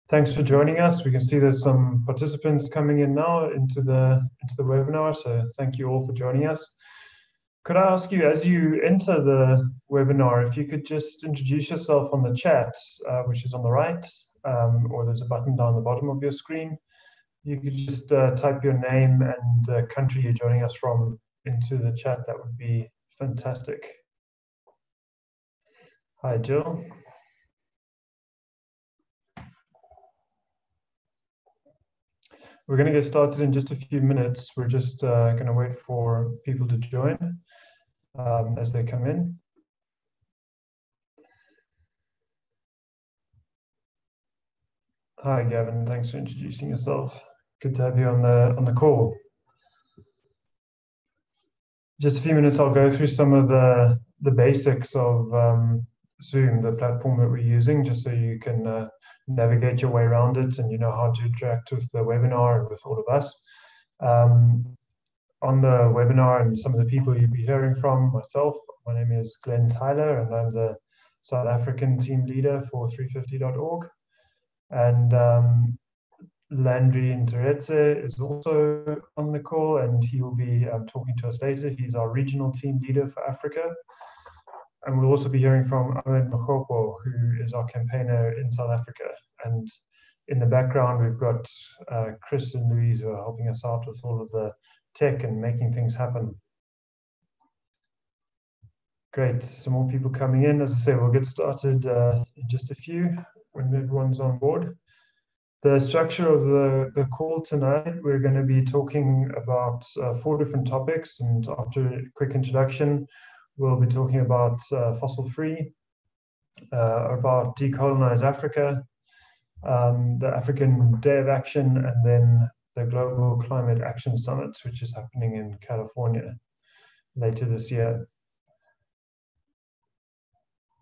Thanks for joining us. We can see there's some participants coming in now into the webinar, so thank you all for joining us. Could I ask you, as you enter the webinar, if you could just introduce yourself on the chat, which is on the right, or there's a button down the bottom of your screen. You could just type your name and the country you're joining us from into the chat. That would be fantastic. Hi, Jill. We're going to get started in just a few minutes. We're just going to wait for people to join as they come in. Hi, Gavin. Thanks for introducing yourself. Good to have you on the call. Just a few minutes, I'll go through some of the basics of Zoom, the platform that we're using, just so you can navigate your way around it and you know how to interact with the webinar and with all of us. On the webinar and some of the people you'll be hearing from, myself, my name is Glenn Tyler and I'm the South African team leader for 350.org. And Landry Interetse is also on the call and he will be talking to us later. He's our regional team leader for Africa. And we'll also be hearing from Ahmed Mokgopo, who is our campaigner in South Africa. And in the background, we've got Chris and Louise who are helping us out with all of the tech and making things happen. Great, some more people coming in. As I say, we'll get started in just a few when everyone's on board. The structure of the call tonight, we're going to be talking about 4 different topics. And after a quick introduction, we'll be talking about fossil-free, about DeCOALonise.Africa, the African Day of Action, and then the Global Climate Action Summit, which is happening in California later this year.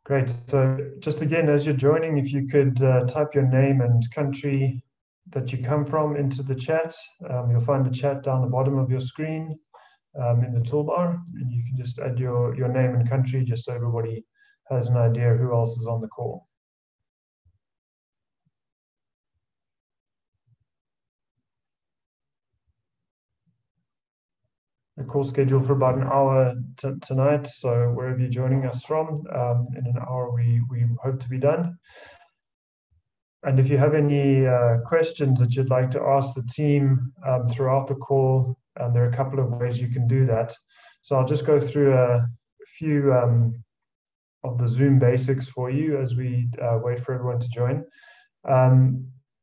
Great. So just again, as you're joining, if you could type your name and country that you come from into the chat. You'll find the chat down the bottom of your screen. In the toolbar, and you can just add your name and country just so everybody has an idea who else is on the call. The call scheduled for about an hour tonight, so wherever you're joining us from, in an hour we hope to be done. And if you have any questions that you'd like to ask the team throughout the call, there are a couple of ways you can do that. So I'll just go through a few of the Zoom basics for you as we wait for everyone to join.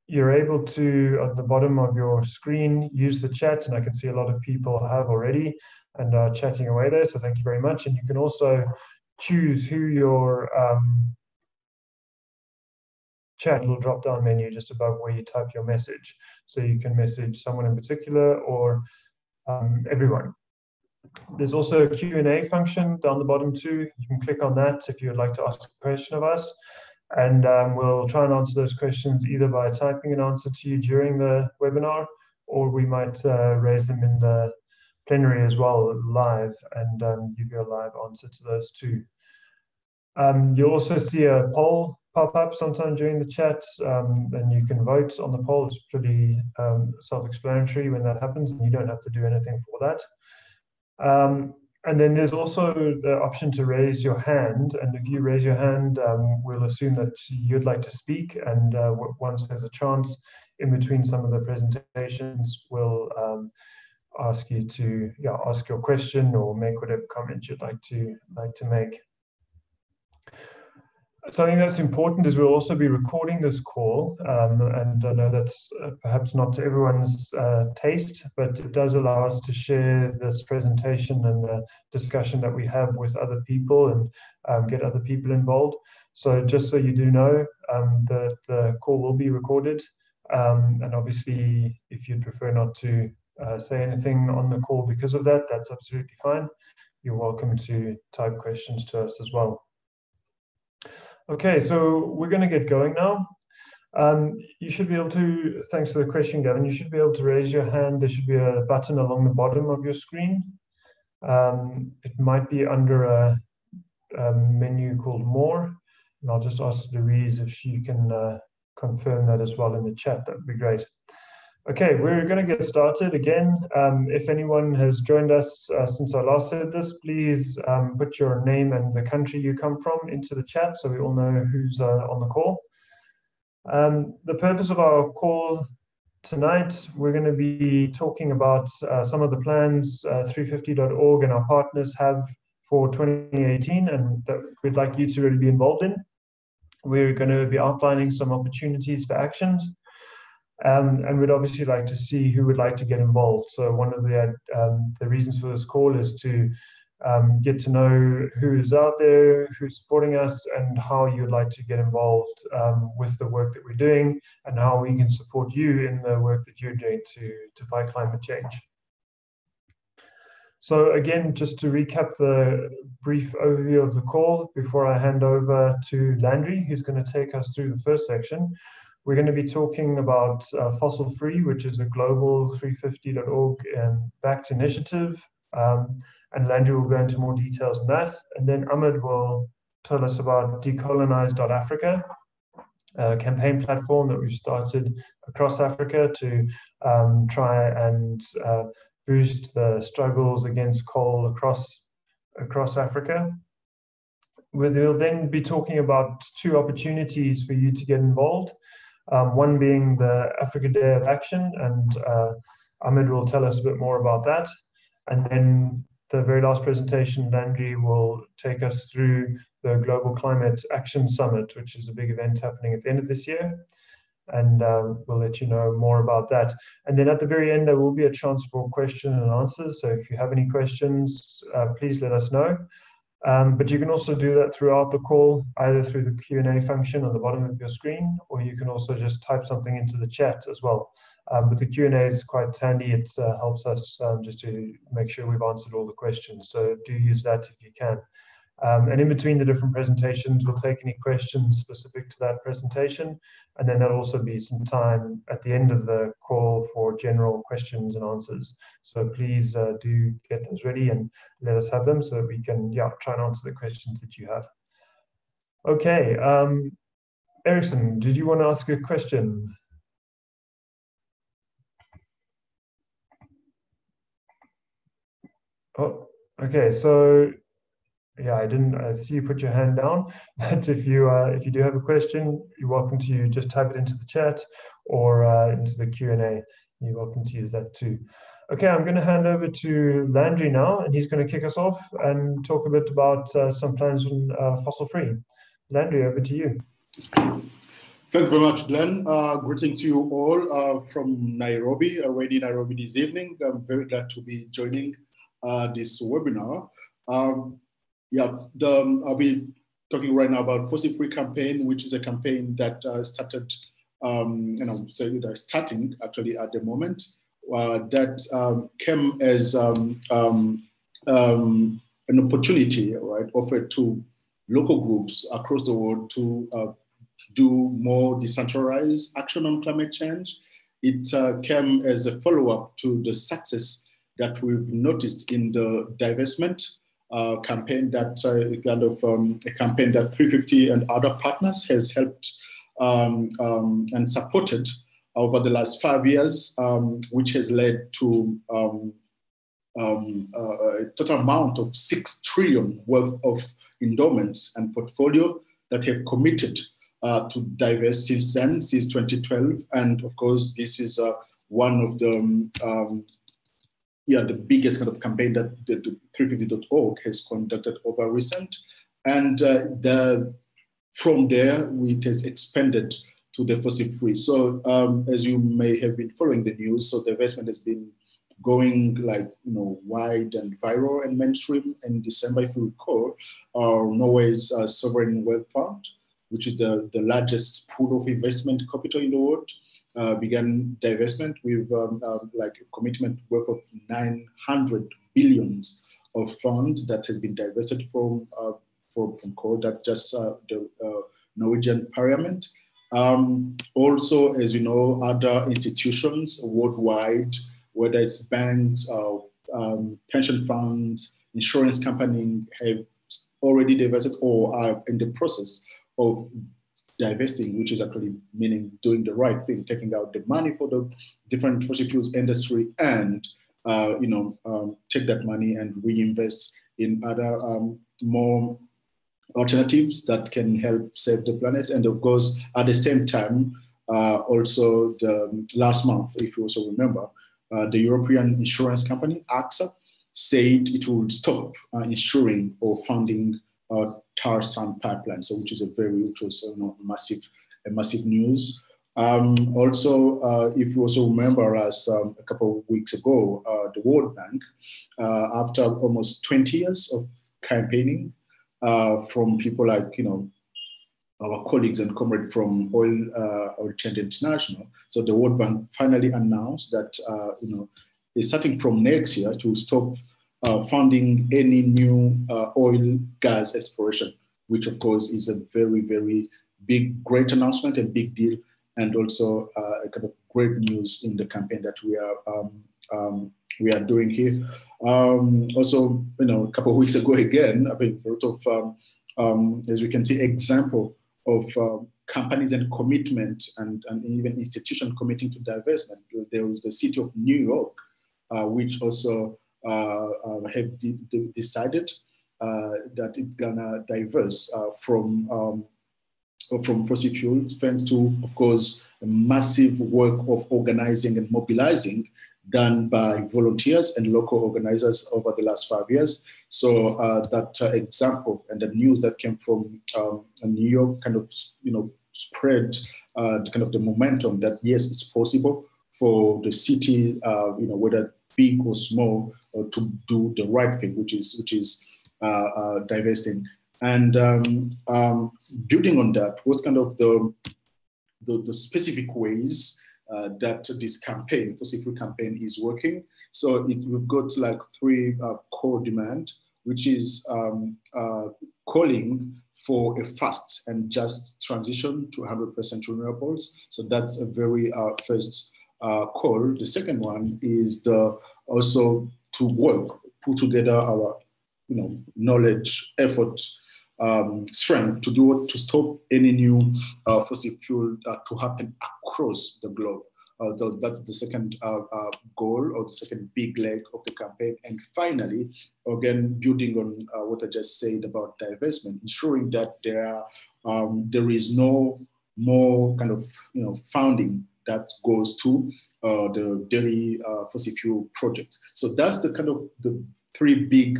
You're able to, at the bottom of your screen, use the chat, and I can see a lot of people have already and are chatting away there, so thank you very much. And you can also choose who your chat, little drop-down menu just above where you type your message. So you can message someone in particular or everyone. There's also a Q&A function down the bottom too. You can click on that if you would like to ask a question of us. And we'll try and answer those questions either by typing an answer to you during the webinar, or we might raise them in the plenary as well, live, and give you a live answer to those too. You'll also see a poll pop up sometime during the chat, and you can vote on the poll. It's pretty self-explanatory when that happens, and you don't have to do anything for that. And then there's also the option to raise your hand, and if you raise your hand, we'll assume that you'd like to speak, and once there's a chance in between some of the presentations, we'll ask you to ask your question or make whatever comment you'd like to make. Something that's important is we'll also be recording this call, and I know that's perhaps not to everyone's taste, but it does allow us to share this presentation and the discussion that we have with other people and get other people involved. So just so you do know, the call will be recorded, and obviously if you'd prefer not to say anything on the call because of that, that's absolutely fine. You're welcome to type questions to us as well. Okay, so we're going to get going now. You should be able to, thanks for the question, Gavin, you should be able to raise your hand. There should be a button along the bottom of your screen. It might be under a menu called More, and I'll just ask Louise if she can confirm that as well in the chat, that would be great. Okay, we're going to get started again. If anyone has joined us since I last said this, please put your name and the country you come from into the chat so we all know who's on the call. The purpose of our call tonight, we're going to be talking about some of the plans 350.org and our partners have for 2018 and that we'd like you to really be involved in. We're going to be outlining some opportunities for actions. And we'd obviously like to see who would like to get involved. So one of the reasons for this call is to get to know who's out there, who's supporting us, and how you'd like to get involved with the work that we're doing, and how we can support you in the work that you're doing to fight climate change. So again, just to recap the brief overview of the call before I hand over to Landry, who's going to take us through the first section. We're going to be talking about Fossil Free, which is a global 350.org backed initiative. And Landry will go into more details on that. And then Ahmed will tell us about DeCOALonise.Africa, a campaign platform that we've started across Africa to try and boost the struggles against coal across Africa. We'll then be talking about two opportunities for you to get involved. One being the Africa Day of Action, and Ahmed will tell us a bit more about that. And then the very last presentation, Landry will take us through the Global Climate Action Summit, which is a big event happening at the end of this year. And we'll let you know more about that. And then at the very end, there will be a chance for question and answers. So if you have any questions, please let us know. But you can also do that throughout the call, either through the Q&A function on the bottom of your screen, or you can also just type something into the chat as well. But the Q&A is quite handy. It helps us just to make sure we've answered all the questions. So do use that if you can. And in between the different presentations, we'll take any questions specific to that presentation. And then there'll also be some time at the end of the call for general questions and answers. So please do get those ready and let us have them so that we can try and answer the questions that you have. Okay, Ericsson, did you want to ask a question? Oh, okay, so yeah, I see you put your hand down, but if you do have a question, you're welcome to just type it into the chat or into the Q&A. You're welcome to use that too. Okay, I'm going to hand over to Landry now, and he's going to kick us off and talk a bit about some plans on Fossil Free. Landry, over to you. Thanks very much, Glenn. Greeting to you all from Nairobi, already Nairobi this evening. I'm very glad to be joining this webinar. I'll be talking right now about Fossil Free campaign, which is a campaign that started, starting actually at the moment. That came as an opportunity, right, offered to local groups across the world to do more decentralized action on climate change. It came as a follow-up to the success that we've noticed in the divestment campaign, that a campaign that 350 and other partners has helped and supported over the last 5 years, which has led to a total amount of 6 trillion worth of endowments and portfolio that have committed to divest since then, since 2012. And of course, this is one of the the biggest kind of campaign that the 350.org has conducted over recent. And from there, it has expanded to the Fossil Free. So as you may have been following the news, so the investment has been going wide and viral and mainstream. In December, if you recall, Norway's Sovereign Wealth Fund, which is the largest pool of investment capital in the world, began divestment with a commitment worth of 900 billions of funds that has been divested from coal. That just the Norwegian Parliament. Also, as you know, other institutions worldwide, whether it's banks, pension funds, insurance companies, have already divested or are in the process of divesting, which is actually meaning doing the right thing, taking out the money for the different fossil fuels industry and take that money and reinvest in other more alternatives that can help save the planet. And of course, at the same time, also the last month, if you also remember, the European insurance company, AXA, said it would stop insuring or funding tar sand pipelines, so which was massive news. Also, if you also remember, as a couple of weeks ago, the World Bank, after almost 20 years of campaigning from people like our colleagues and comrades from Oil Change International, so the World Bank finally announced that starting from next year to stop funding any new oil gas exploration, which of course is a very, very great announcement and big deal, and also a kind of great news in the campaign that we are doing here. Also, a couple of weeks ago again, I think a lot of, as we can see, example of companies and commitment and even institutions committing to divestment. There was the city of New York, which also have decided that it's gonna diverse from fossil fuels, thanks to, of course, a massive work of organizing and mobilizing done by volunteers and local organizers over the last 5 years. So that example and the news that came from New York kind of, spread kind of the momentum that yes, it's possible for the city, whether big or small, to do the right thing, which is divesting. And building on that, what's kind of the specific ways that this campaign, fossil free campaign, is working. So we've got like 3 core demand, which is calling for a fast and just transition to 100% renewables. So that's a very first call. The second one is also to put together our knowledge, effort, strength to stop any new fossil fuel to happen across the globe. That's the second goal, or the second big leg of the campaign. And finally, again, building on what I just said about divestment, ensuring that there is no more kind of funding that goes to the daily fossil fuel projects. So that's the kind of the 3 big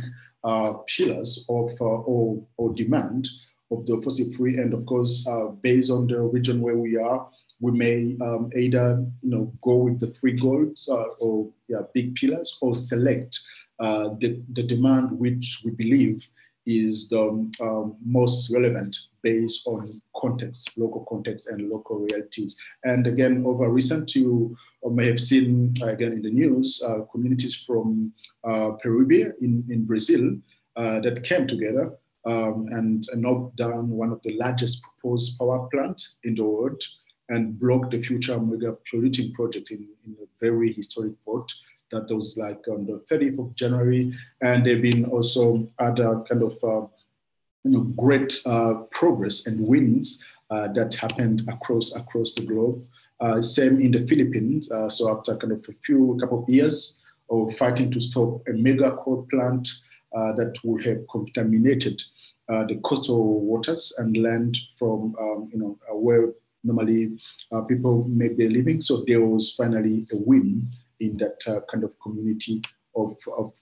pillars of or demand of the fossil free. And of course, based on the region where we are, we may either go with the 3 goals or big pillars, or select the demand which we believe is the most relevant based on context, local context and local realities. And again, over recent, you may have seen again in the news, communities from Perugia in Brazil that came together and knocked down one of the largest proposed power plant in the world and blocked the future mega polluting project in a very historic vote. That was like on the 30th of January. And there have been also other kind of great progress and wins that happened across the globe. Same in the Philippines. So after kind of a couple of years of fighting to stop a mega coal plant that would have contaminated the coastal waters and land from where normally people make their living. So there was finally a win in that kind of community of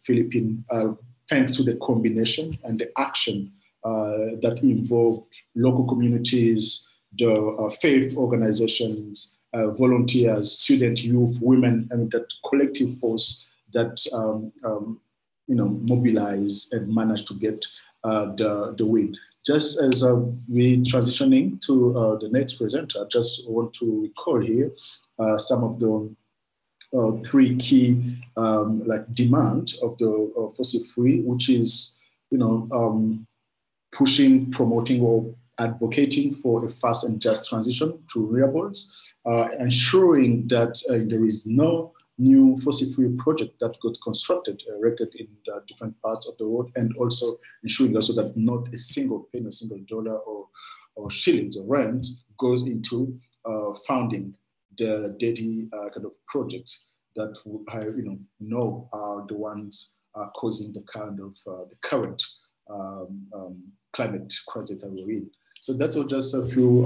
Philippine, thanks to the combination and the action that involved local communities, the faith organizations, volunteers, student, youth, women, and that collective force that mobilized and managed to get the win. Just as we transitioning to the next presenter, I just want to recall here some of the 3 key demand of the fossil free, which is pushing, promoting, or advocating for a fast and just transition to renewables, ensuring that there is no new fossil fuel project that got constructed, erected in different parts of the world, and also ensuring also that not a single penny, a single dollar or or shillings or rand goes into funding the dirty kind of projects that I know are the ones causing the kind of the current climate crisis that we're in. So that's just a few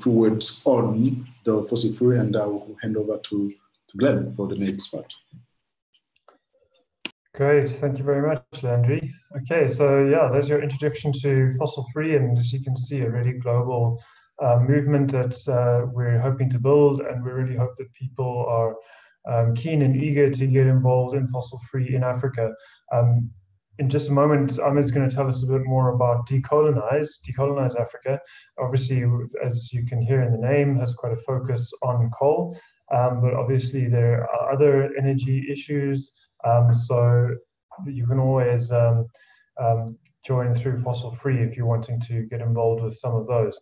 few words on the fossil fuel, and I will hand over to Glenn for the next part. Great, thank you very much, Landry. Okay, so yeah, there's your introduction to fossil free, and as you can see, a really global movement that we're hoping to build, and we really hope that people are keen and eager to get involved in fossil free in Africa. In just a moment, Ahmed's going to tell us a bit more about DeCOALonise.Africa. Obviously, as you can hear in the name, has quite a focus on coal, but obviously there are other energy issues. So you can always join through fossil free if you're wanting to get involved with some of those.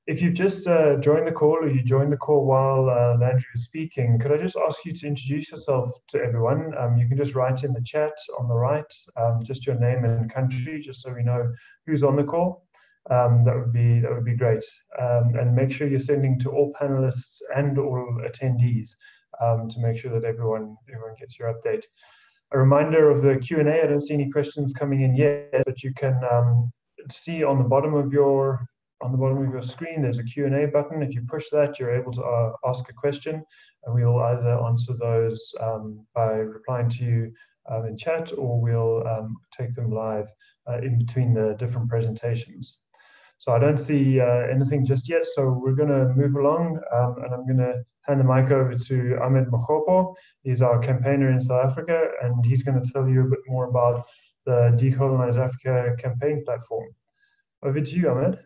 If you've just joined the call, or you joined the call while Landry was speaking, could I just ask you to introduce yourself to everyone? You can just write in the chat on the right, just your name and country, just so we know who's on the call. That would be great. And make sure you're sending to all panelists and all attendees to make sure that everyone gets your update. A reminder of the Q&A. I don't see any questions coming in yet, but you can see on the bottom of your screen, there's a Q&A button. If you push that, you're able to ask a question, and we will either answer those by replying to you in chat, or we'll take them live in between the different presentations. So I don't see anything just yet, so we're going to move along, and I'm going to hand the mic over to Ahmed Mokgopo. He's our campaigner in South Africa, and he's going to tell you a bit more about the DeCOALonise.Africa campaign platform. Over to you, Ahmed.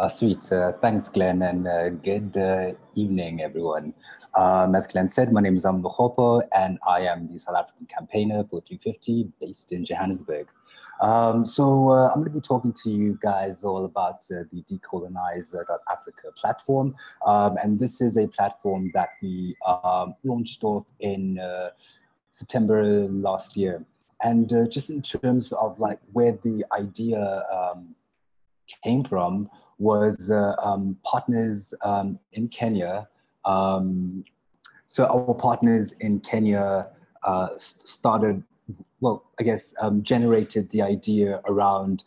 Sweet. Thanks, Glenn, and good evening, everyone. As Glenn said, my name is Ahmed Mokgopo, and I am the South African campaigner for 350, based in Johannesburg. So I'm going to be talking to you guys all about the DeCOALonise.Africa platform. And this is a platform that we launched off in September last year. And just in terms of like where the idea came from, was partners in Kenya. So our partners in Kenya started, well, I guess, generated the idea around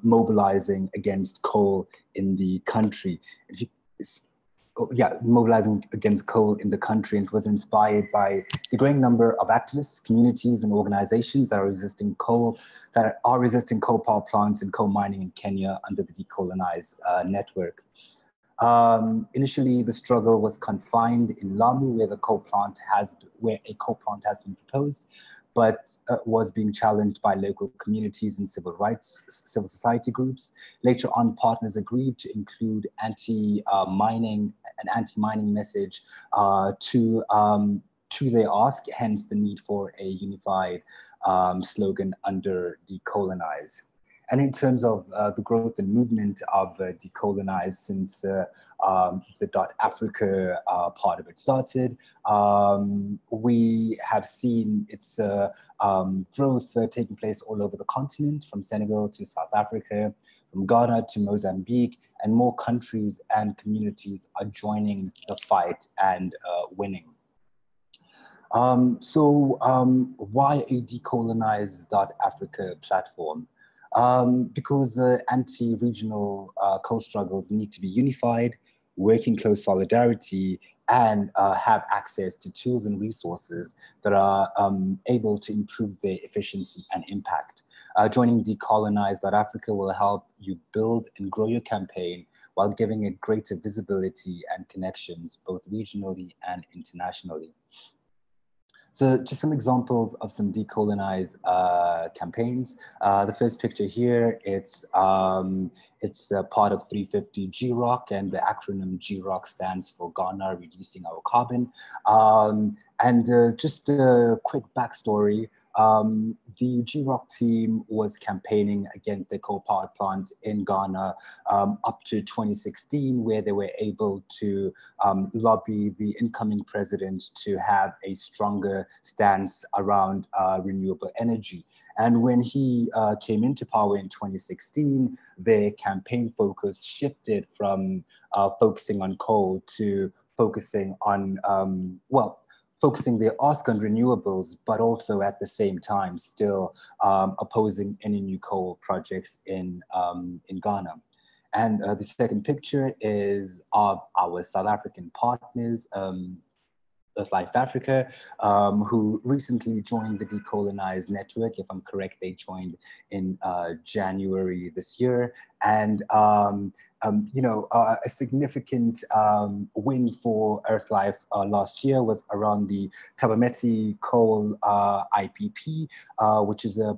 mobilizing against coal in the country. Mobilizing against coal in the country, and it was inspired by the growing number of activists, communities, and organizations that are resisting coal power plants and coal mining in Kenya under the DeCOALonise network. Initially, the struggle was confined in Lamu, where a coal plant has been proposed, but was being challenged by local communities and civil society groups. Later on, partners agreed to include an anti-mining message to their ask, hence the need for a unified slogan under DeCOALonise. And in terms of the growth and movement of DeCOALonise since the .Africa part of it started, we have seen its growth taking place all over the continent, from Senegal to South Africa, from Ghana to Mozambique, and more countries and communities are joining the fight and winning. Why a DeCOALonise.Africa platform? Because anti-regional coal struggles need to be unified, work in close solidarity, and have access to tools and resources that are able to improve their efficiency and impact. Joining DeCOALonise.Africa will help you build and grow your campaign while giving it greater visibility and connections, both regionally and internationally. So just some examples of some DeCOALonise campaigns. The first picture here, it's a part of 350 GROC, and the acronym GROC stands for Ghana Reducing Our Carbon. And just a quick backstory, The GROC team was campaigning against a coal power plant in Ghana up to 2016, where they were able to lobby the incoming president to have a stronger stance around renewable energy. And when he came into power in 2016, their campaign focus shifted from focusing on coal to focusing on, focusing their ask on renewables, but also at the same time still opposing any new coal projects in Ghana. And the second picture is of our South African partners, DeCOALonise.Africa, who recently joined the DeCOALonise network. If I'm correct, they joined in January this year. And a significant win for EarthLife last year was around the Thabametsi coal IPP, which is a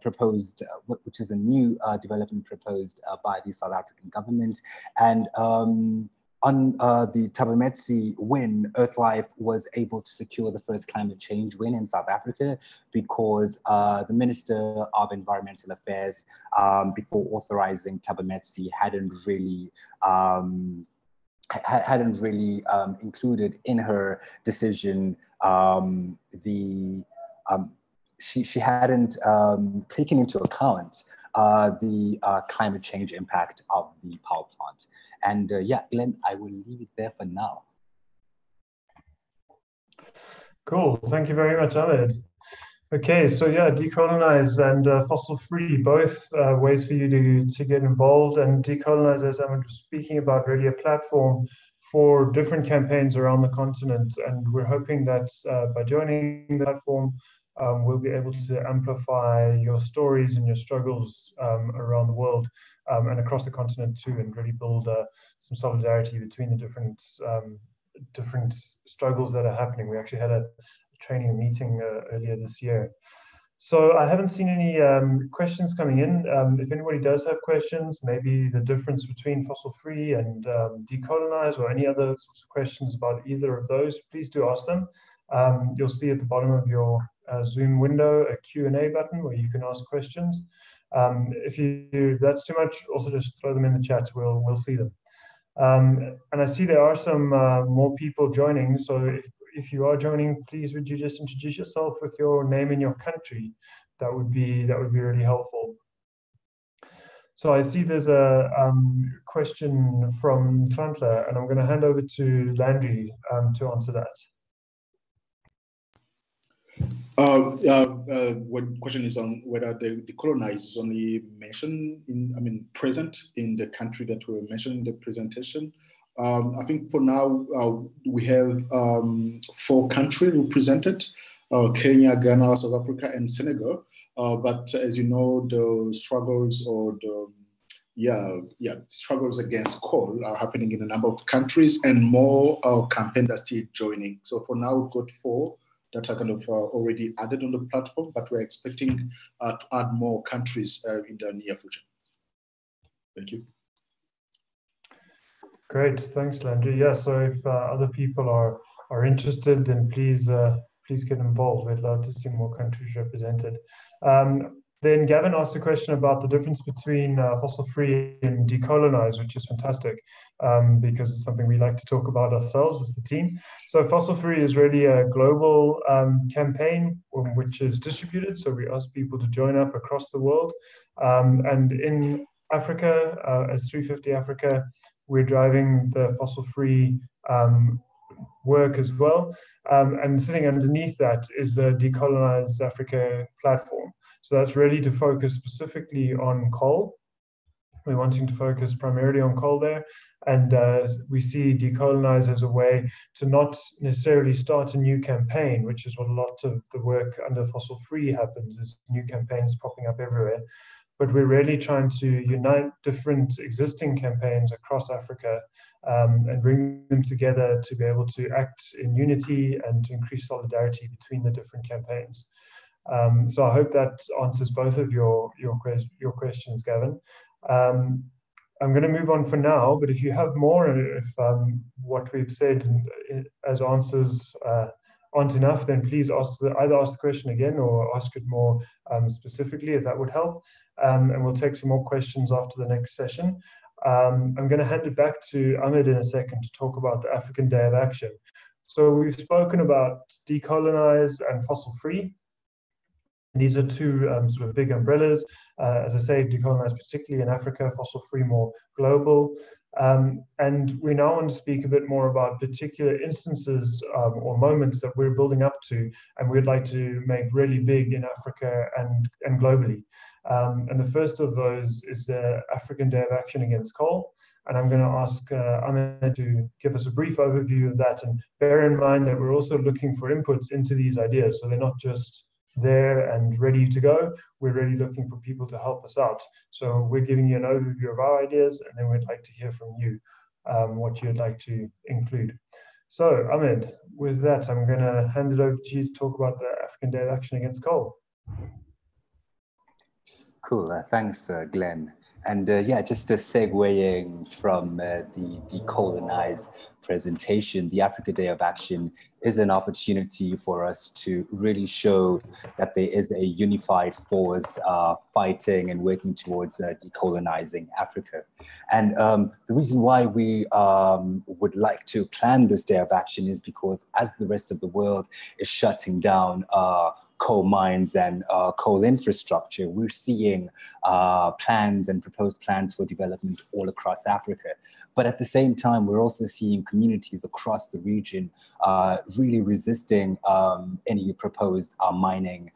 new development proposed by the South African government. And on the Thabametsi win, EarthLife was able to secure the first climate change win in South Africa because the Minister of Environmental Affairs, before authorizing Thabametsi, hadn't really included in her decision she hadn't taken into account the climate change impact of the power plant. And yeah, Glenn, I will leave it there for now. Cool, thank you very much, Ahmed. Okay, so yeah, DeCOALonise and fossil free, both ways for you to get involved. And DeCOALonise, as Ahmed was speaking about, really a platform for different campaigns around the continent. And we're hoping that by joining the platform, we'll be able to amplify your stories and your struggles around the world and across the continent too, and really build some solidarity between the different struggles that are happening. We actually had a training meeting earlier this year. So I haven't seen any questions coming in. If anybody does have questions, maybe the difference between fossil free and DeCOALonise, or any other sorts of questions about either of those, please do ask them. You'll see at the bottom of your Zoom window a Q&A button where you can ask questions. If that's too much, also just throw them in the chat. We'll see them. And I see there are some more people joining. So if you are joining, please would you just introduce yourself with your name and your country? That would be really helpful. So I see there's a question from Tlantla, and I'm going to hand over to Landry to answer that. One question is on whether the DeCOALonise is only mentioned present in the country that we mentioned in the presentation. I think for now we have 4 countries represented: Kenya, Ghana, South Africa, and Senegal. But as you know, the struggles or struggles against coal are happening in a number of countries, and more campaigns are still joining. So for now, we've got 4 that are kind of already added on the platform, but we're expecting to add more countries in the near future. Thank you. Great, thanks, Landry. Yeah, so if other people are interested, then please get involved. We'd love to see more countries represented. Then Gavin asked a question about the difference between fossil free and DeCOALonise, which is fantastic because it's something we like to talk about ourselves as the team. So fossil free is really a global campaign which is distributed. So we ask people to join up across the world. And in Africa, as 350 Africa, we're driving the fossil free work as well. And sitting underneath that is the DeCOALonise.Africa platform. So that's ready to focus specifically on coal. We're wanting to focus primarily on coal there. And we see DeCOALonise as a way to not necessarily start a new campaign, which is what a lot of the work under fossil free happens, is new campaigns popping up everywhere. But we're really trying to unite different existing campaigns across Africa and bring them together to be able to act in unity and to increase solidarity between the different campaigns. So I hope that answers both of your questions, Gavin. I'm going to move on for now, but if you have more, if what we've said as answers aren't enough, then please either ask the question again or ask it more specifically, if that would help. And we'll take some more questions after the next session. I'm going to hand it back to Ahmed in a second to talk about the African Day of Action. So we've spoken about decolonize and fossil free. These are two sort of big umbrellas. As I say, decolonize particularly in Africa, fossil free more global. And we now want to speak a bit more about particular instances or moments that we're building up to, and we'd like to make really big in Africa and globally. And the first of those is the African Day of Action Against Coal. And I'm going to ask Ahmed to give us a brief overview of that. And bear in mind that we're also looking for inputs into these ideas. So they're not just there and ready to go. We're really looking for people to help us out. So we're giving you an overview of our ideas, and then we'd like to hear from you what you'd like to include. So Ahmed, with that, I'm going to hand it over to you to talk about the African Day of Action Against Coal. Cool, thanks Glenn. And yeah, just segueing from the DeCOALonise presentation, the Africa Day of Action is an opportunity for us to really show that there is a unified force fighting and working towards decolonizing Africa. And the reason why we would like to plan this Day of Action is because as the rest of the world is shutting down coal mines and coal infrastructure, we're seeing plans and proposed plans for development all across Africa. But at the same time, we're also seeing communities across the region really resisting any proposed mining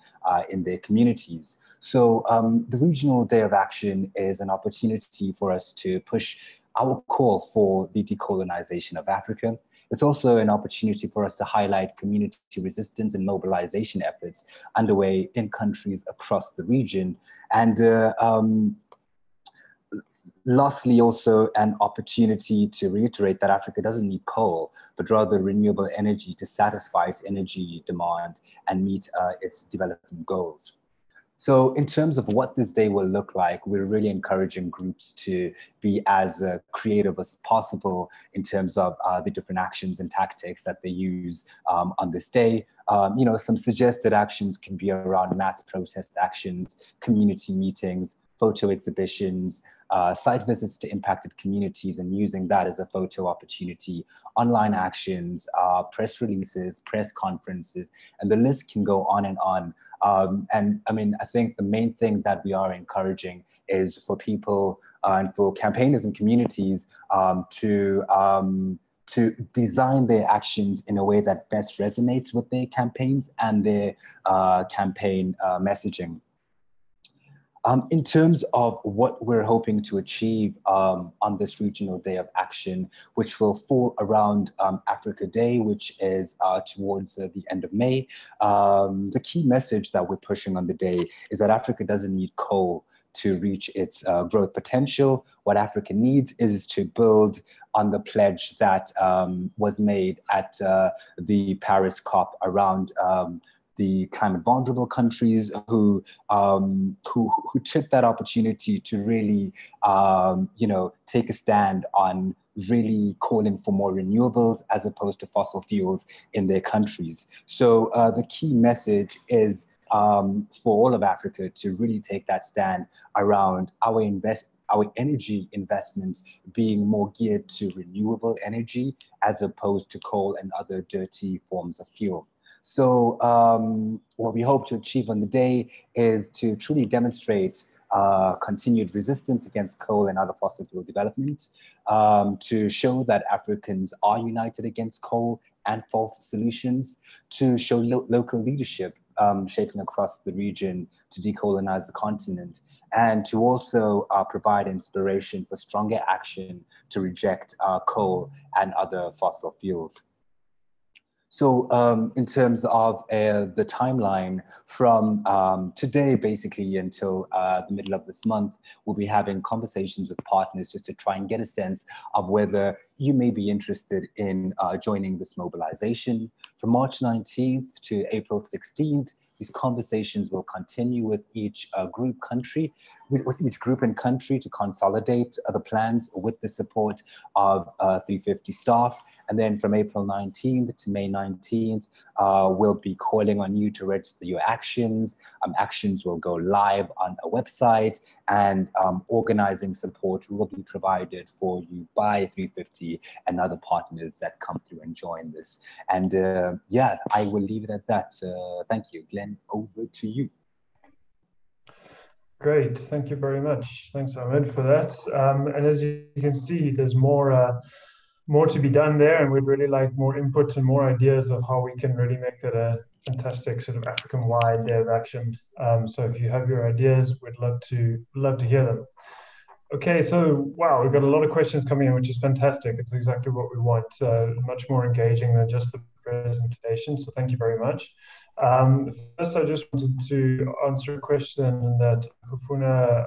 in their communities. So the Regional Day of Action is an opportunity for us to push our call for the decolonization of Africa. It's also an opportunity for us to highlight community resistance and mobilization efforts underway in countries across the region. And lastly, also an opportunity to reiterate that Africa doesn't need coal, but rather renewable energy to satisfy its energy demand and meet its development goals. So in terms of what this day will look like, we're really encouraging groups to be as creative as possible in terms of the different actions and tactics that they use on this day. You know, some suggested actions can be around mass protest actions, community meetings, photo exhibitions, site visits to impacted communities and using that as a photo opportunity, online actions, press releases, press conferences, and the list can go on and on. And I mean, I think the main thing that we are encouraging is for people and for campaigners and communities to design their actions in a way that best resonates with their campaigns and their campaign messaging. In terms of what we're hoping to achieve on this Regional Day of Action, which will fall around Africa Day, which is towards the end of May, the key message that we're pushing on the day is that Africa doesn't need coal to reach its growth potential. What Africa needs is to build on the pledge that was made at the Paris COP around the climate vulnerable countries who took that opportunity to really, you know, take a stand on really calling for more renewables as opposed to fossil fuels in their countries. So the key message is for all of Africa to really take that stand around our energy investments being more geared to renewable energy as opposed to coal and other dirty forms of fuel. So what we hope to achieve on the day is to truly demonstrate continued resistance against coal and other fossil fuel development, to show that Africans are united against coal and false solutions, to show local leadership shaping across the region to decolonize the continent, and to also provide inspiration for stronger action to reject coal and other fossil fuels. So in terms of the timeline from today, basically until the middle of this month, we'll be having conversations with partners just to try and get a sense of whether you may be interested in joining this mobilization. From March 19th to April 16th, these conversations will continue with each group and country to consolidate the plans with the support of 350 staff. And then from April 19th to May 19th, we'll be calling on you to register your actions. Actions will go live on a website, and organizing support will be provided for you by 350 and other partners that come through and join this. And yeah, I will leave it at that. Thank you. Glenn, over to you. Great, thank you very much. Thanks, Ahmed, for that. And as you can see, there's more to be done there, and we'd really like more input and more ideas of how we can really make that a fantastic sort of African-wide day of action. So if you have your ideas, we'd love to hear them. Okay, so wow, we've got a lot of questions coming in, which is fantastic. It's exactly what we want, much more engaging than just the presentation, so thank you very much. First, I just wanted to answer a question that Kufuna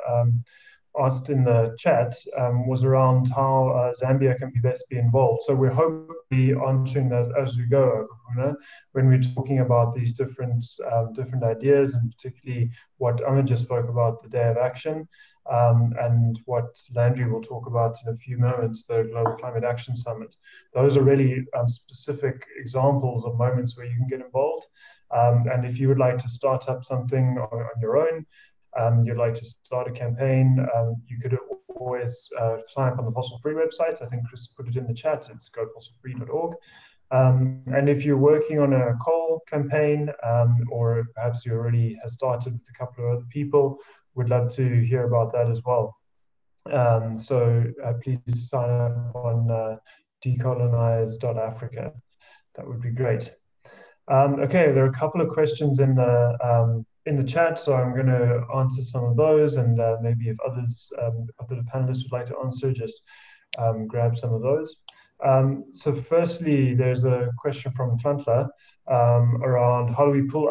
asked in the chat, was around how Zambia can best be involved. So we're hopefully answering that as we go, Kufuna, when we're talking about these different ideas, and particularly what Ahmed just spoke about, the Day of Action, and what Landry will talk about in a few moments, the Global Climate Action Summit. Those are really specific examples of moments where you can get involved. And if you would like to start up something on your own, you'd like to start a campaign, you could always sign up on the Fossil Free website. I think Chris put it in the chat. It's gofossilfree.org. And if you're working on a coal campaign, or perhaps you already have started with a couple of other people, we'd love to hear about that as well. So please sign up on DeCOALonise.Africa. That would be great. Okay, there are a couple of questions in the chat, so I'm going to answer some of those, and maybe if others, other panelists would like to answer, just grab some of those. So firstly, there's a question from Klantla around how do we pull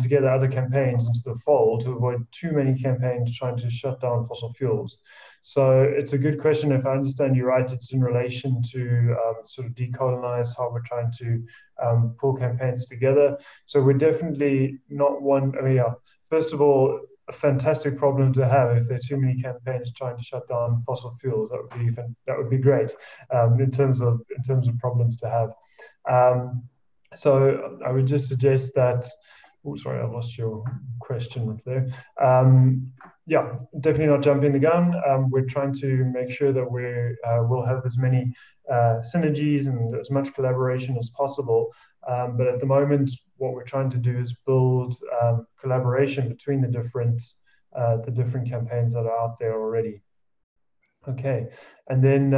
together other campaigns into the fold to avoid too many campaigns trying to shut down fossil fuels. So it's a good question. If I understand you right, it's in relation to sort of decolonize, how we're trying to pull campaigns together. So we're definitely not one. I mean, yeah, first of all, a fantastic problem to have if there are too many campaigns trying to shut down fossil fuels. That would be great in terms of problems to have. So I would just suggest that. Oh, sorry, I lost your question there. Yeah, definitely not jumping the gun. We're trying to make sure that we'll have as many synergies and as much collaboration as possible. But at the moment, what we're trying to do is build collaboration between the different campaigns that are out there already. Okay, and then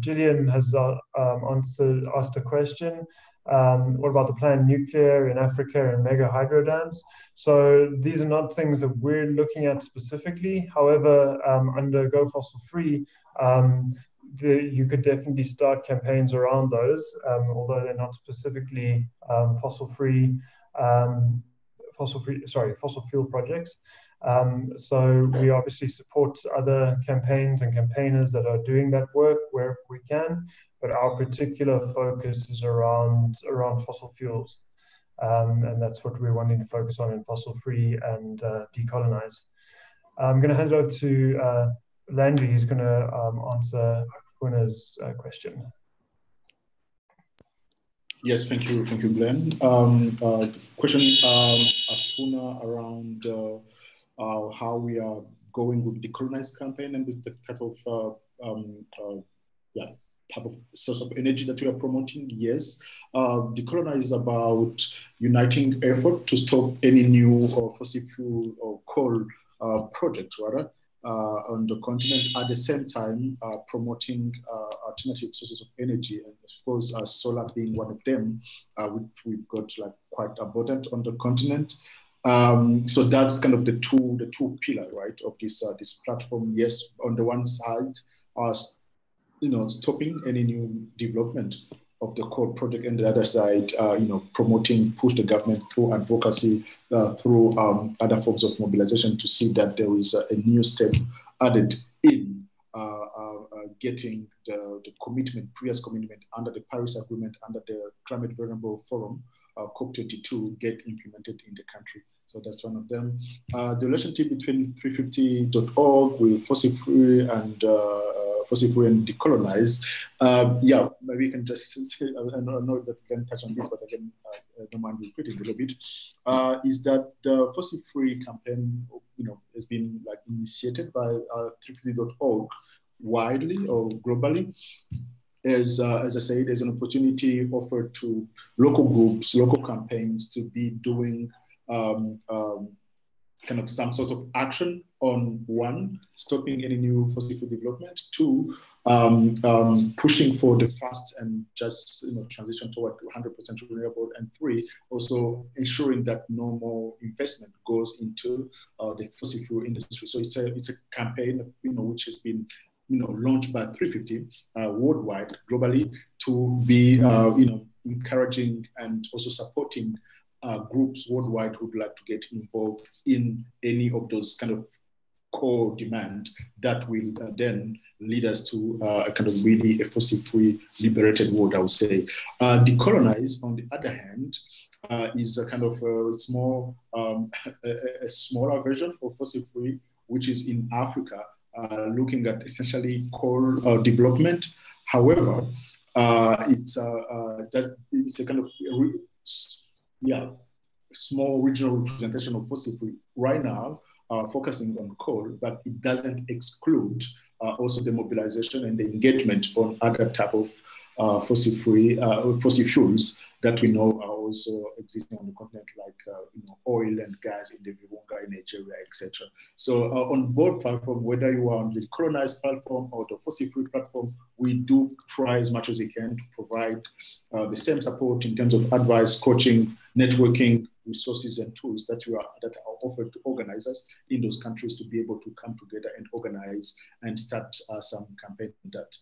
Gillian has asked a question. What about the planned nuclear in Africa and mega hydro dams? So these are not things that we're looking at specifically. However, under Go Fossil Free, you could definitely start campaigns around those, although they're not specifically fossil fuel projects. So we obviously support other campaigns and campaigners that are doing that work wherever we can, but our particular focus is around fossil fuels. And that's what we're wanting to focus on in Fossil Free and Decolonize. I'm going to hand it over to Landry, who's going to answer Funa's question. Yes, thank you, Glenn. Question, Funa, around how we are going with the Decolonize campaign and with the type of source of energy that we are promoting. Yes, Decolonize is about uniting effort to stop any new fossil fuel or coal project, rather, on the continent, at the same time promoting alternative sources of energy, and of course solar being one of them, which we've got like quite abundant on the continent. So that's kind of the two pillar, right, of this platform. Yes, on the one side, stopping any new development of the core project, and the other side, promoting, push the government through advocacy, through other forms of mobilization to see that there is a new step added in getting the commitment, previous commitment under the Paris Agreement, under the Climate Vulnerable Forum, COP22, get implemented in the country. So that's one of them. The relationship between 350.org with Fossil Free and DeCOALonise. Yeah, maybe you can just say, I know that you can touch on this, but again, I don't mind repeating a little bit. Is that the Fossil Free campaign, has been like initiated by 350.org widely or globally. As I say, there's an opportunity offered to local groups, local campaigns to be doing kind of some sort of action on, one, stopping any new fossil fuel development, two, pushing for the fast and just transition toward 100% renewable, and three, also ensuring that no more investment goes into the fossil fuel industry. So it's a campaign which has been launched by 350 worldwide, globally, to be encouraging and also supporting groups worldwide who would like to get involved in any of those kind of core demand that will then lead us to a kind of really a fossil-free liberated world, I would say. DeCOALonise, on the other hand, is a kind of it's more a smaller version of fossil-free, which is in Africa, looking at essentially coal development. However, it's a kind of small regional representation of fossil free right now, focusing on coal, but it doesn't exclude also the mobilization and the engagement on other type of fossil fuels that we know are also existing on the continent, like oil and gas in the Virunga, in Nigeria, etc. So on both platforms, whether you are on the DeCOALonise platform or the fossil fuel platform, we do try as much as we can to provide the same support in terms of advice, coaching, networking, resources and tools that are offered to organizers in those countries to be able to come together and organize and start some campaign on that.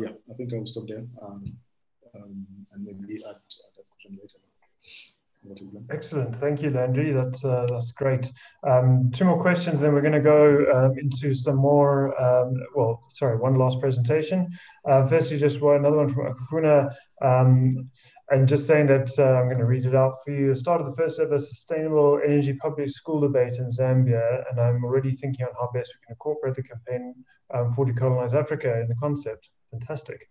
Yeah, I think I will stop there and maybe add that question later. Excellent, thank you, Landry. That's great. Two more questions, then we're going to go into some more. One last presentation. Firstly, just another one from Akufuna. And just saying that I'm going to read it out for you. The start of the first ever sustainable energy public school debate in Zambia, and I'm already thinking on how best we can incorporate the campaign for DeCOALonise.Africa in the concept. Fantastic.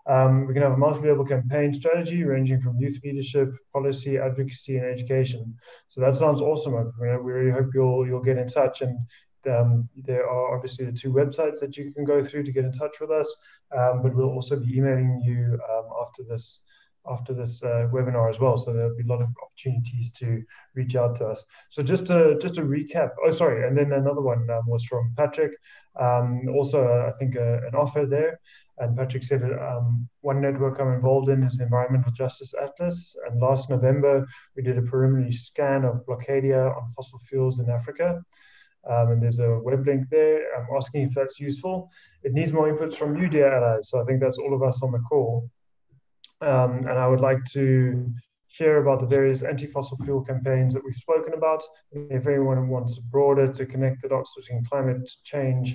We can have a multi-level campaign strategy ranging from youth leadership, policy, advocacy, and education. So that sounds awesome. We really hope you'll get in touch. And there are obviously the two websites that you can go through to get in touch with us. But we'll also be emailing you after this webinar as well. So there'll be a lot of opportunities to reach out to us. So just to recap, and then another one was from Patrick. Also, I think an offer there. And Patrick said, one network I'm involved in is the Environmental Justice Atlas. And last November, we did a preliminary scan of Blockadia on fossil fuels in Africa. And there's a web link there. I'm asking if that's useful. It needs more inputs from you, dear allies. So I think that's all of us on the call. And I would like to hear about the various anti-fossil fuel campaigns that we've spoken about. If anyone wants broader to connect the dots between climate change,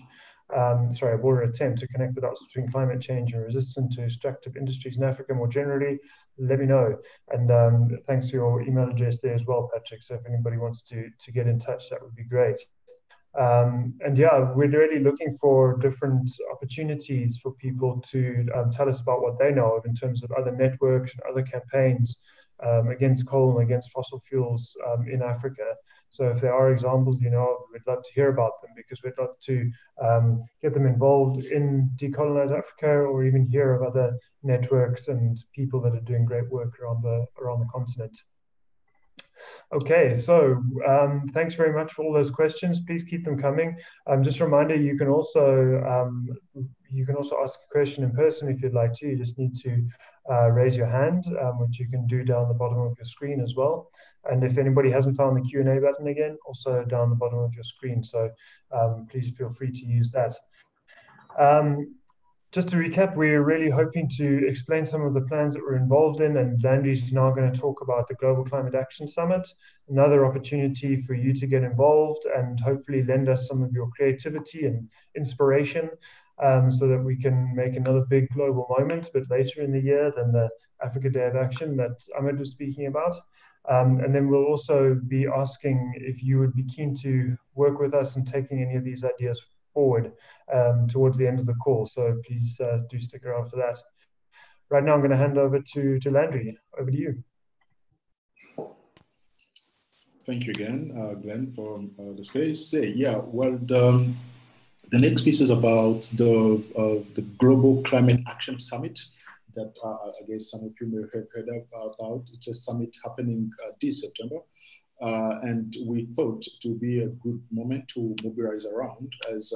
a broader attempt to connect the dots between climate change and resistance to extractive industries in Africa more generally, let me know. And thanks to your email address there as well, Patrick. So if anybody wants to get in touch, that would be great. And yeah, we're really looking for different opportunities for people to tell us about what they know of in terms of other networks and other campaigns against coal and against fossil fuels in Africa. So if there are examples, we'd love to hear about them, because we'd love to get them involved in DeCOALonise.Africa, or even hear of other networks and people that are doing great work around the continent. Okay, so thanks very much for all those questions. Please keep them coming. Just a reminder, you can also ask a question in person if you'd like to. You just need to raise your hand, which you can do down the bottom of your screen as well. And if anybody hasn't found the Q&A button again, also down the bottom of your screen. So please feel free to use that. Just to recap, we're really hoping to explain some of the plans that we're involved in, and Landry's now going to talk about the Global Climate Action Summit, another opportunity for you to get involved and hopefully lend us some of your creativity and inspiration. so that we can make another big global moment a bit later in the year than the Africa Day of Action that Ahmed was speaking about. And then we'll also be asking if you would be keen to work with us in taking any of these ideas forward towards the end of the call. So please do stick around for that. Right now, I'm going to hand over to Landry. Over to you. Thank you again, Glenn, for the space. Yeah, well, the next piece is about the Global Climate Action Summit that I guess some of you may have heard about. It's a summit happening this September. And we thought to be a good moment to mobilize around as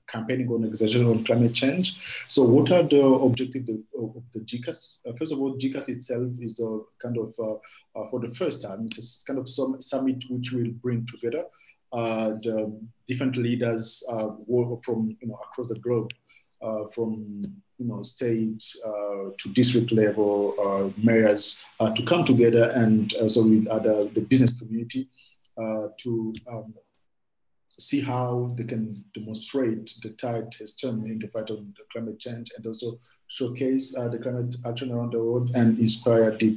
campaigning organization on climate change. So what are the objectives of the GCAS? First of all, GCAS itself is the kind of, for the first time, it's a kind of summit which will bring together the different leaders from across the globe, from state to district level, mayors to come together and also with the business community to see how they can demonstrate the tide has turned in the fight on the climate change, and also showcase the climate action around the world and inspire the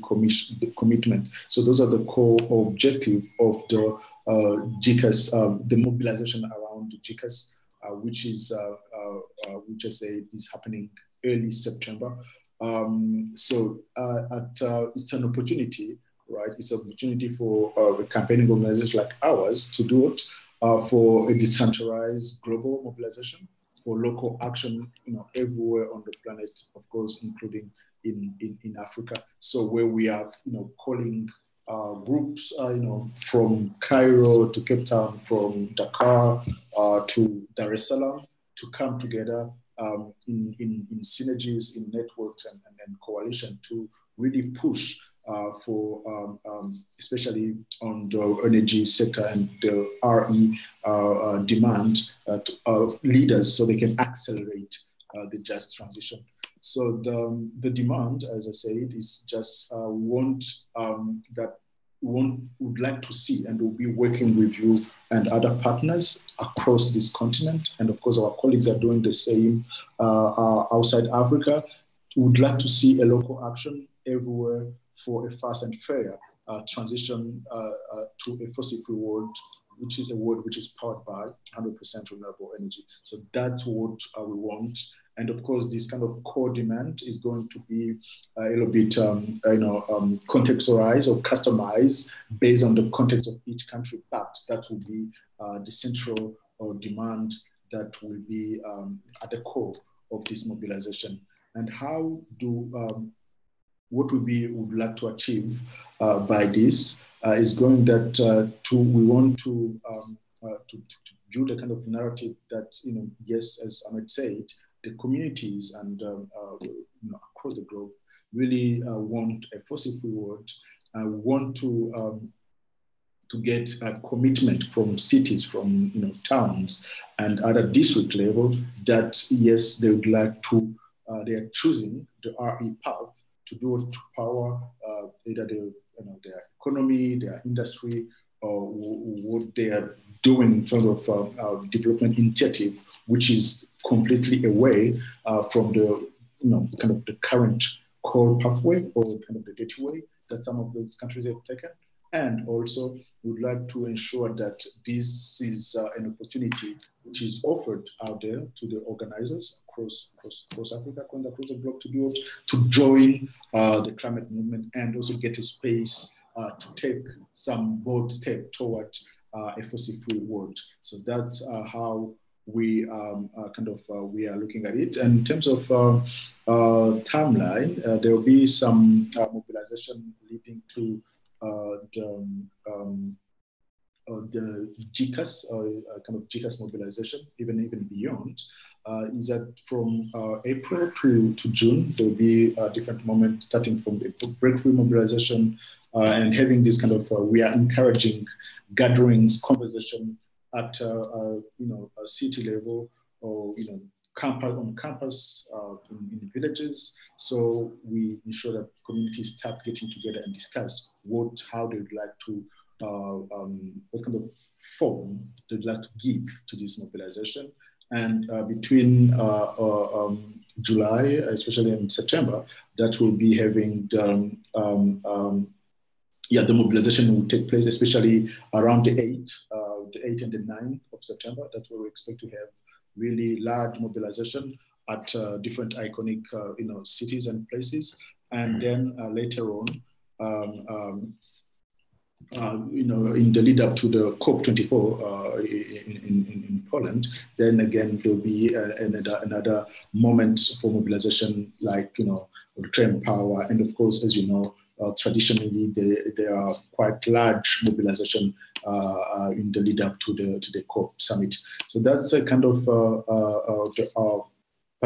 commitment. So those are the core objective of the GCAS, the mobilization around the GCAS, which is which I say is happening early September. So it's an opportunity, right? It's an opportunity for a campaigning organization like ours to do it. For a decentralized global mobilization, for local action, everywhere on the planet, of course, including in Africa. So where we are, calling groups, from Cairo to Cape Town, from Dakar to Dar es Salaam, to come together in synergies, in networks, and coalition to really push for especially on the energy sector and the RE demand leaders, so they can accelerate the just transition. So the demand, as I said, is just would like to see, and we'll be working with you and other partners across this continent. And of course, our colleagues are doing the same outside Africa. We would like to see a local action everywhere for a fast and fair transition to a fossil-free world, which is a world which is powered by 100% renewable energy. So that's what we want. And of course, this kind of core demand is going to be a little bit, contextualized or customized based on the context of each country. But that will be the central demand that will be at the core of this mobilization. And how do what we would like to achieve by this is going that we want to build a kind of narrative that, yes, as Ahmed said, the communities and across the globe really want a fossil-free world, want to get a commitment from cities, from towns and other district level that, yes, they would like to, they are choosing the RE path to do it to power either their economy, their industry, or what they are doing in terms of development initiative, which is completely away from the kind of the current core pathway or kind of the dirty way that some of those countries have taken. And also, we would like to ensure that this is an opportunity which is offered out there to the organizers across Africa, across the globe, to join the climate movement and also get a space to take some bold step toward a fossil-free world. So that's how we we are looking at it. And in terms of timeline, there will be some mobilization leading to the GCAS, kind of GCAS mobilization, even beyond, is that from April to June, there will be a different moment starting from the breakthrough mobilization and having this kind of, we are encouraging gatherings, conversation at a city level or on campus, in villages. So we ensure that communities start getting together and discuss how they would like to, what kind of form they'd like to give to this mobilization. And between July, especially in September, that will be having the mobilization will take place, especially around the 8th and the 9th of September. That's where we expect to have really large mobilization at different iconic cities and places. And then later on, in the lead up to the COP24 in Poland, then again there'll be another moment for mobilization, like reclaim power, and of course, as you know, traditionally there are quite large mobilization in the lead up to the COP summit. So that's a kind of part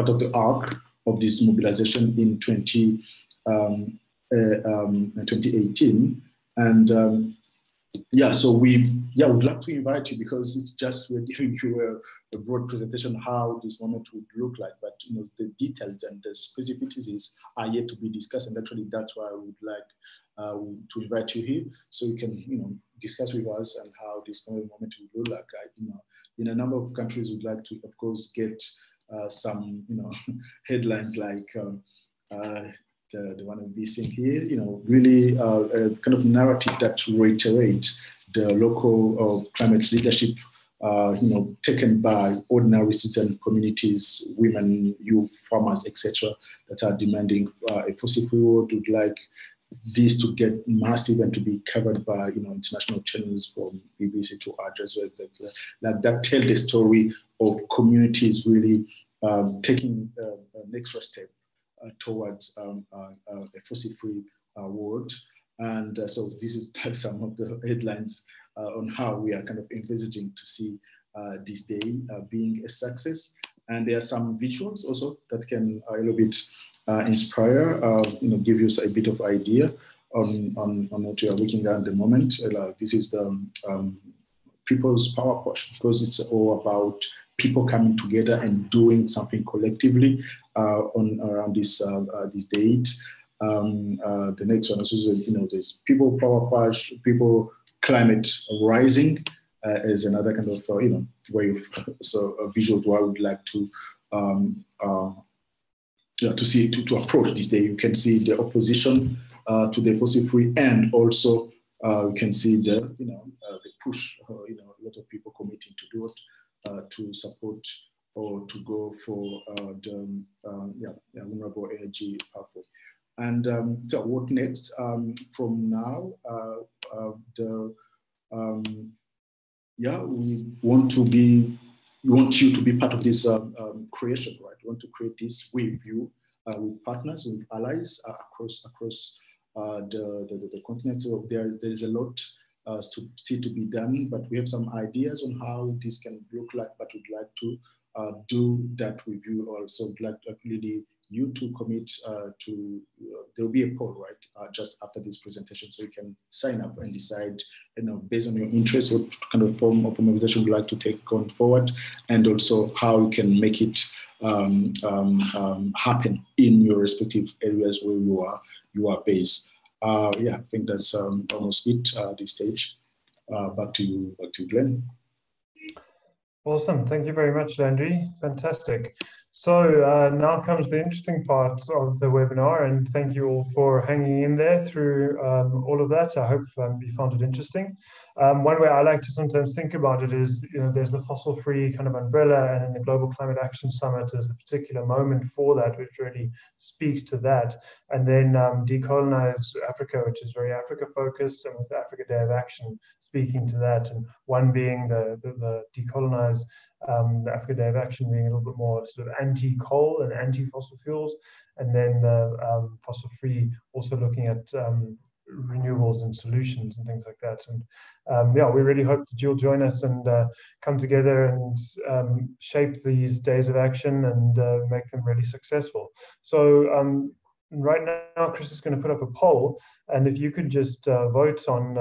of the arc of this mobilization in 2018. And so we would like to invite you, because it's just we're giving you a broad presentation how this moment would look like, but the details and the specificities are yet to be discussed, and actually that's why I would like to invite you here, so you can discuss with us and how this moment would look like. In a number of countries, we'd like to, of course, get some headlines like. The one we'll be seeing here, really a kind of narrative that reiterates the local climate leadership, taken by ordinary citizen communities, women, youth, farmers, etc., that are demanding a fossil-free world. Would like this to get massive and to be covered by international channels from BBC to Al Jazeera, that tell the story of communities really taking an extra step towards a fossil-free world. And so this is some of the headlines on how we are kind of envisaging to see this day being a success. And there are some visuals also that can a little bit inspire, give you a bit of idea on what we are looking at the moment. This is the People's Power Push, because it's all about people coming together and doing something collectively around this date. The next one is there's People Power Push, People Climate Rising as another kind of way of a visual to I would like to see to approach this day. You can see the opposition to the fossil free, and also you can see the the push. A lot of people committing to do it. To support or to go for the renewable energy pathway. And so what next from now? We want you to be part of this creation, right? We want to create this with you, with partners, with allies across the continent. So there is a lot still to be done, but we have some ideas on how this can look like, but we'd like to do that with you also. We'd like really you to commit to, there'll be a poll, right, just after this presentation, so you can sign up and decide, based on your interests, what kind of form of organization you'd like to take going forward, and also how you can make it happen in your respective areas where you are based. I think that's almost it at this stage. Back to you, Glenn. Awesome. Thank you very much, Landry. Fantastic. So now comes the interesting part of the webinar, and thank you all for hanging in there through all of that. I hope you found it interesting. One way I like to sometimes think about it is, there's the fossil-free kind of umbrella, and in the Global Climate Action Summit is the particular moment for that, which really speaks to that. And then DeCOALonise.Africa, which is very Africa-focused, and with the Africa Day of Action speaking to that, and one being the DeCOALonise, the Africa Day of Action being a little bit more sort of anti-coal and anti-fossil fuels, and then the fossil-free also looking at renewables and solutions and things like that. And we really hope that you'll join us and come together and shape these days of action and make them really successful. So right now, Chris is going to put up a poll, and if you could just vote on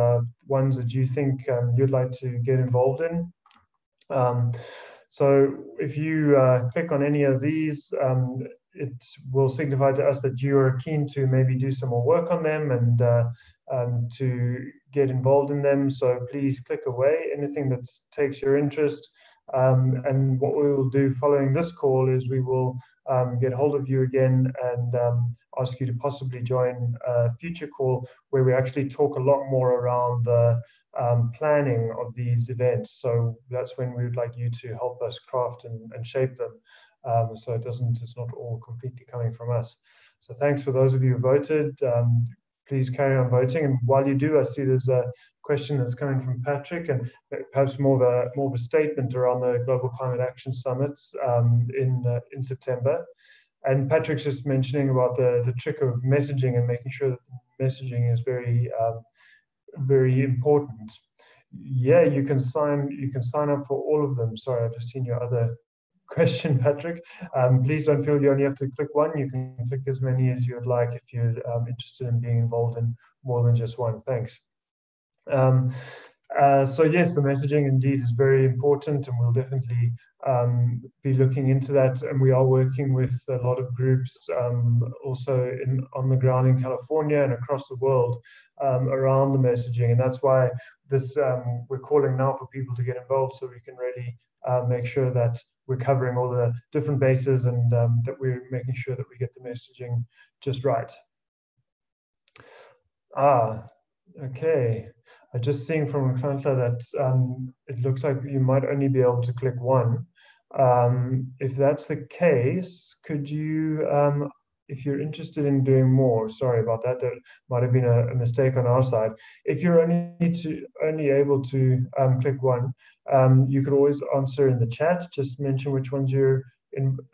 ones that you think you'd like to get involved in. So if you click on any of these, it will signify to us that you are keen to maybe do some more work on them and to get involved in them. So please click away. Anything that takes your interest, And what we will do following this call is we will get hold of you again and ask you to possibly join a future call where we actually talk a lot more around the planning of these events. So that's when we would like you to help us craft and shape them. So it's not all completely coming from us. So thanks for those of you who voted. Please carry on voting. And while you do, I see there's a question that's coming from Patrick, and perhaps more of a statement around the Global Climate Action Summit in September. And Patrick's just mentioning about the trick of messaging and making sure that the messaging is very very important. Yeah, you can sign up for all of them. Sorry, I've just seen your other question, Patrick. Please don't feel you only have to click one. You can click as many as you'd like if you're interested in being involved in more than just one. Thanks. So yes, the messaging indeed is very important, and we'll definitely be looking into that. And we are working with a lot of groups also on the ground in California and across the world around the messaging. And that's why this we're calling now for people to get involved, so we can really make sure that we're covering all the different bases and that we're making sure that we get the messaging just right. Okay. I just seeing from Klantler that it looks like you might only be able to click one. If that's the case, could you, if you're interested in doing more, sorry about that, there might have been a mistake on our side. If you're only able to click one, you could always answer in the chat. Just mention which ones you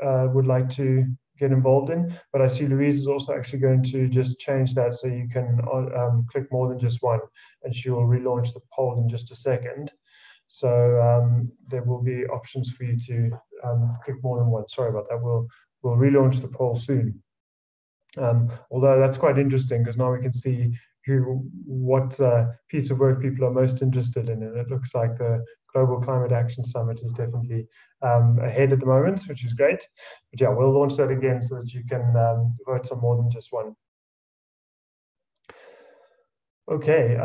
would like to get involved in. But I see Louise is also actually going to just change that so you can click more than just one, and she will relaunch the poll in just a second. So there will be options for you to click more than one. Sorry about that. We'll relaunch the poll soon. Although that's quite interesting because now we can see what piece of work people are most interested in, and it looks like the Global Climate Action Summit is definitely ahead at the moment, which is great. But yeah, we'll launch that again so that you can vote on more than just one. Okay,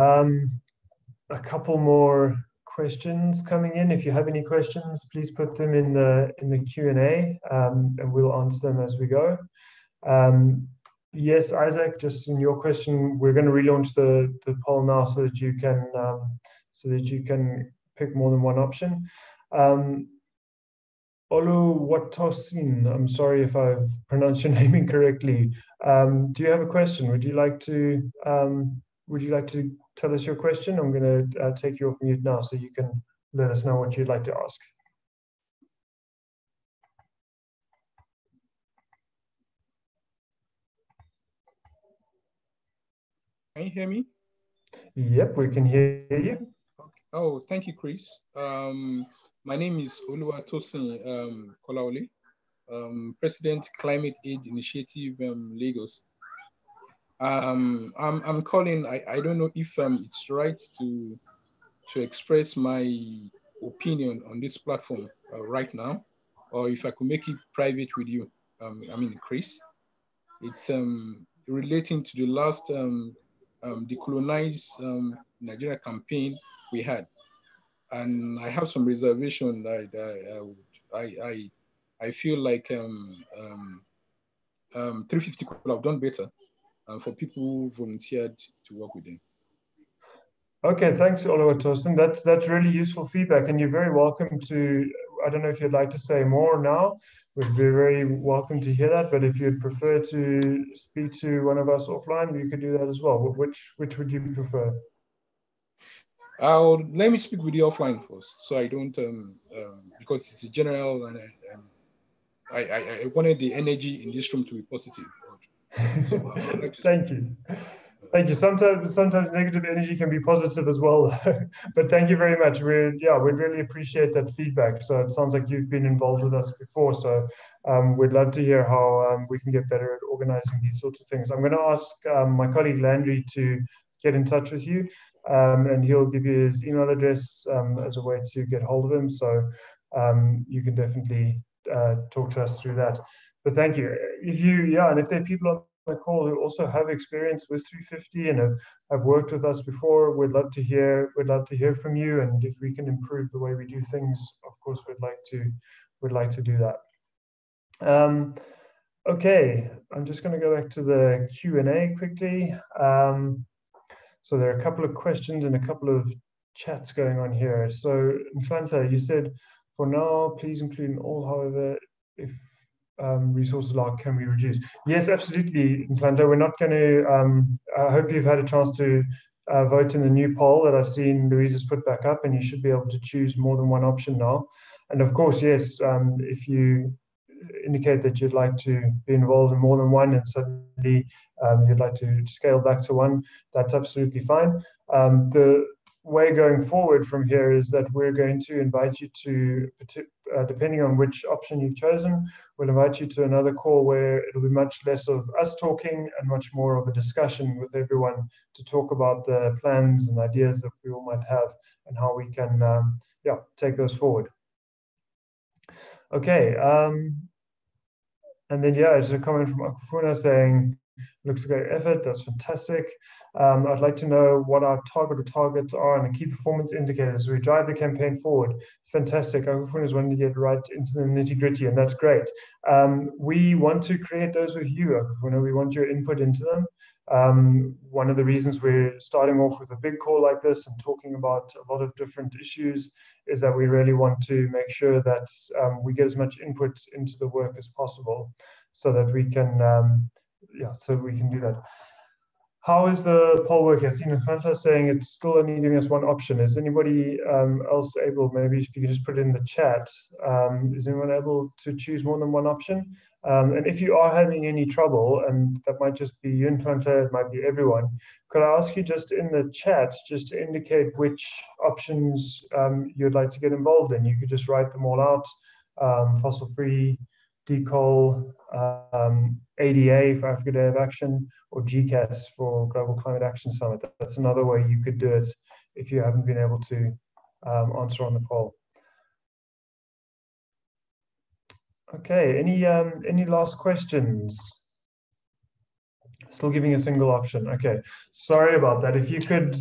a couple more questions coming in. If you have any questions, please put them in the Q&A, and we'll answer them as we go. Yes, Isaac, just in your question, we're going to relaunch the poll now so that you can pick more than one option. Oluwatosin, I'm sorry if I've pronounced your name incorrectly. Do you have a question? Would you like to tell us your question? I'm going to take you off mute now so you can let us know what you'd like to ask. Can you hear me? Yep, we can hear you. Oh, thank you, Chris. My name is Oluwatosin Kolaole, President Climate Aid Initiative Lagos. I'm calling. I don't know if it's right to express my opinion on this platform right now, or if I could make it private with you. I mean, Chris. It's relating to the last DeCOALonise Nigeria campaign we had, and I have some reservation that I feel like 350 could have done better for people who volunteered to work with them. Okay, thanks, Oluwatosin. That's really useful feedback, and you're very welcome to. I don't know if you'd like to say more now. We'd be very welcome to hear that. But if you'd prefer to speak to one of us offline, you could do that as well. Which would you prefer? Let me speak with you offline first, so I don't because it's a general, and I wanted the energy in this room to be positive. So like Thank you. Thank you. Sometimes negative energy can be positive as well, but thank you very much. We'd really appreciate that feedback. So it sounds like you've been involved with us before. So we'd love to hear how we can get better at organizing these sorts of things. I'm going to ask my colleague Landry to get in touch with you, and he'll give you his email address as a way to get hold of him. So you can definitely talk to us through that. But thank you. And if there are people on the call who also have experience with 350 and have worked with us before, we'd love to hear from you. And if we can improve the way we do things, of course, we'd like to do that. Okay, I'm just going to go back to the Q&A quickly. So there are a couple of questions and a couple of chats going on here. So Nhlanhla, you said, for now, please include in all, however, if resources allow, can we reduce? Yes, absolutely, Nhlanhla. We're not going to, I hope you've had a chance to vote in the new poll that I've seen Louise has put back up, and you should be able to choose more than one option now. And of course, yes, if you indicate that you'd like to be involved in more than one and suddenly you'd like to scale back to one, that's absolutely fine. The way going forward from here is that we're going to invite you to, depending on which option you've chosen, we'll invite you to another call where it'll be much less of us talking and much more of a discussion with everyone to talk about the plans and ideas that we all might have and how we can take those forward. Okay, and then there's a comment from Akufuna saying, looks a great effort, that's fantastic. I'd like to know what our targets are and the key performance indicators. We drive the campaign forward. Fantastic. Akufuna is wanting to get right into the nitty-gritty, and that's great. We want to create those with you, Akufuna. We want your input into them. One of the reasons we're starting off with a big call like this and talking about a lot of different issues is that we really want to make sure that we get as much input into the work as possible so that we can do that. How is the poll working? I've seen Nhlanhla saying it's still only giving us one option. Is anybody else able, maybe if you could just put it in the chat, is anyone able to choose more than one option? And if you are having any trouble, and that might just be you, Nhlanhla, it might be everyone, could I ask you just in the chat, just to indicate which options you'd like to get involved in? You could just write them all out, fossil-free, DeCOAL, ADA for Africa Day of Action, or GCAS for Global Climate Action Summit. That's another way you could do it if you haven't been able to answer on the poll. Okay, any last questions? Still giving a single option. Okay, sorry about that. If you could,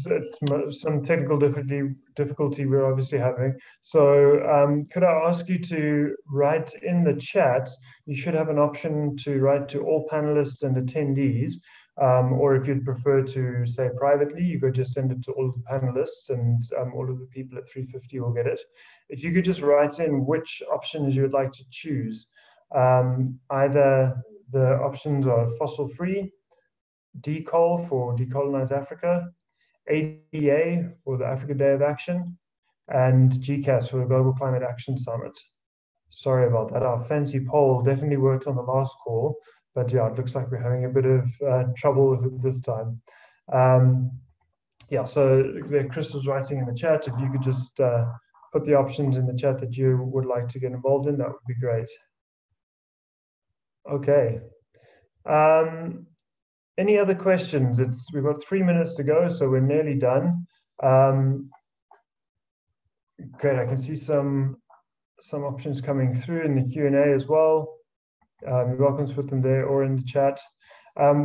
some technical difficulty we're obviously having. So could I ask you to write in the chat? You should have an option to write to all panelists and attendees. Or if you'd prefer to say privately, you could just send it to all of the panelists, and all of the people at 350 will get it. If you could just write in which options you would like to choose. Either the options are fossil-free, DeCOAL for DeCOALonise.Africa, ADA for the Africa Day of Action, and GCAS for the Global Climate Action Summit. Sorry about that. Our fancy poll definitely worked on the last call, but yeah, it looks like we're having a bit of trouble with it this time. So Chris was writing in the chat. If you could just put the options in the chat that you would like to get involved in, that would be great. Okay. Any other questions? We've got 3 minutes to go, so we're nearly done. Great, I can see some options coming through in the Q&A as well. You're welcome to put them there or in the chat.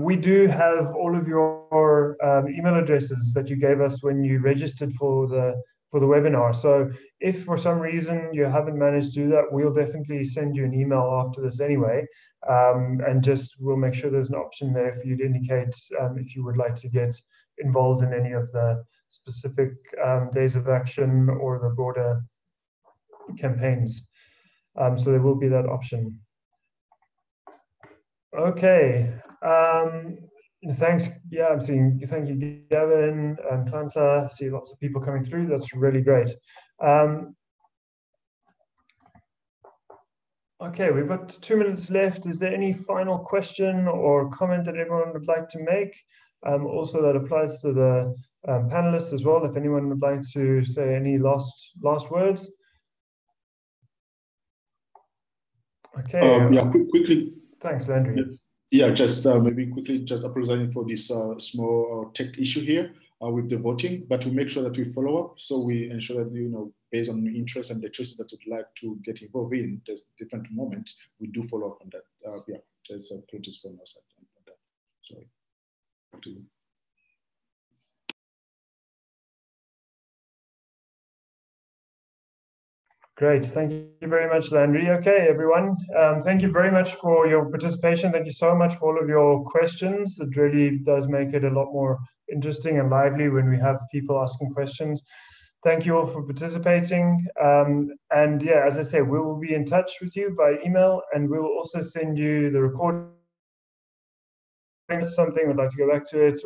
We do have all of your email addresses that you gave us when you registered for the webinar. So if for some reason you haven't managed to do that, we'll definitely send you an email after this anyway. And we'll make sure there's an option there for you to indicate if you would like to get involved in any of the specific days of action or the broader campaigns. So there will be that option. Okay. Thanks. Yeah, I'm seeing. Thank you, Gavin and Nhlanhla. See lots of people coming through. That's really great. Okay, we've got 2 minutes left. Is there any final question or comment that everyone would like to make? Also, that applies to the panelists as well. If anyone would like to say any last words. Okay. Quickly. Thanks, Landry. Yeah, just maybe quickly, just apologizing for this small tech issue here with the voting, but we make sure that we follow up. So we ensure that, based on interest and the choices that we'd like to get involved in, there's different moments, we do follow up on that. There's apologies from our side on that. Sorry. Back to you. Great, thank you very much, Landry. Okay, everyone, thank you very much for your participation. Thank you so much for all of your questions. It really does make it a lot more interesting and lively when we have people asking questions. Thank you all for participating. And yeah, as I say, we will be in touch with you by email, and we will also send you the recording. Something would like to go back to it,